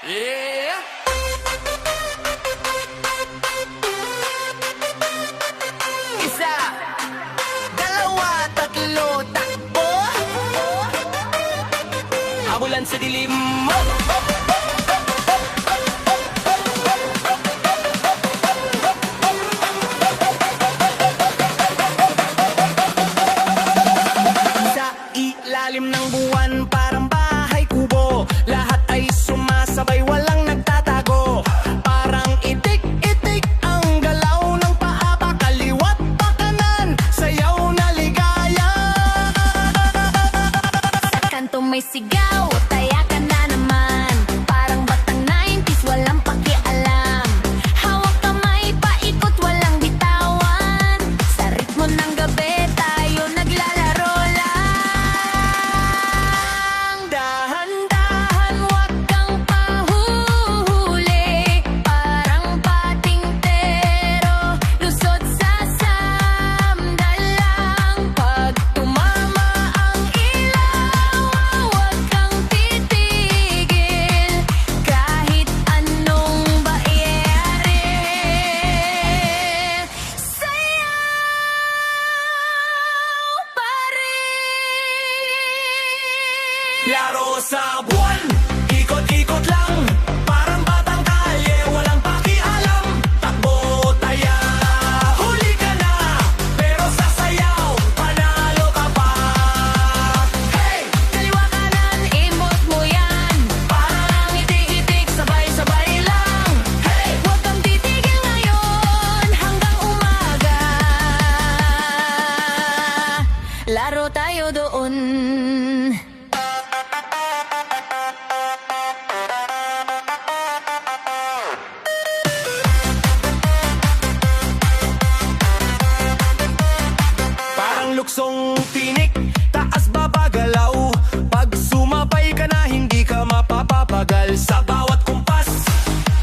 Yeah! Isa, dalawa, tatlo, takbo. Habulan sa dilim mo. Sa ilalim ng buwan, parang bahay kubo. Lahat ay sumasabay, walang nagtatago. Parang itik-itik ang galaw ng paa, pakaliwat pa kanan, sayaw na ligaya. Sa kanto may sigaw, tayakan na naman. Parang batang 90s, walang pakialam. Hawak kamay, paikot, walang bitawan. Sa ritmo ng gabi, tayo naglalaro lang. Dahan-dahan, wag kang pahuhuli. Parang pating tero, lusot sa samdalang. Pag tumama ang ilaw, wag kang titigil. Kahit anong mangyari, sayaw pa rin. Laro sa buwan, ikot-ikot lang. Parang batang kalye, walang pakialam. Takbo, taya, huli ka na. Pero sa sayaw, panalo ka pa. Hey! Kaliwa kanan, imot mo yan. Parang itik-itik, sabay-sabay lang. Hey! Huwag kang titigil ngayon hanggang umaga. Laro tayo doon. Parang luksong tinik, taas baba galaw. Pag sumabay ka na, hindi ka mapapapagal. Sa bawat kumpas,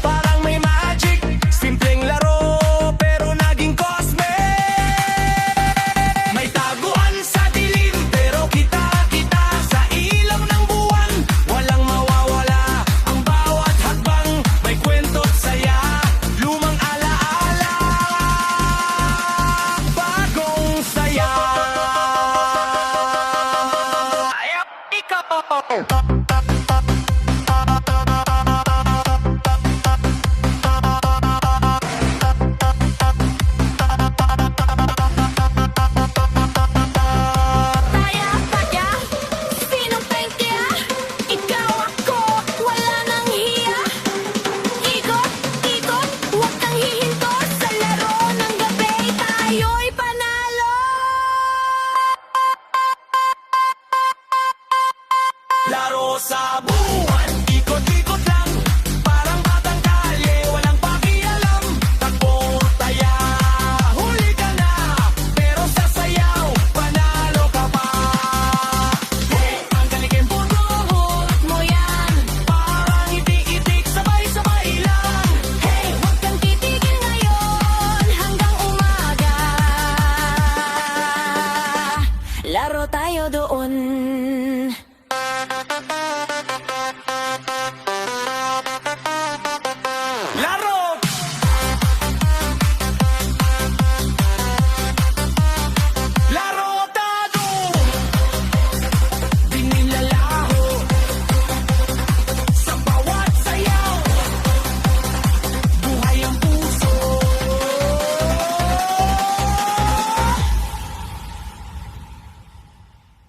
parang may magic. Simpleng laro, pero naging cosmic. May taguan sa dilim, pero kita-kita. Sa ilaw ng buwan, walang mawawala. Ang bawat hakbang, may kwento't saya. Lumang alaala, bagong saya. Taya, taya, sinong pengkya? Ikaw ako, wala nang hiya. Ikot, ikot, huwag kang hihinto. Sa laro ng gabi, tayo'y panalo. Laro sa buwan, ikot-ikot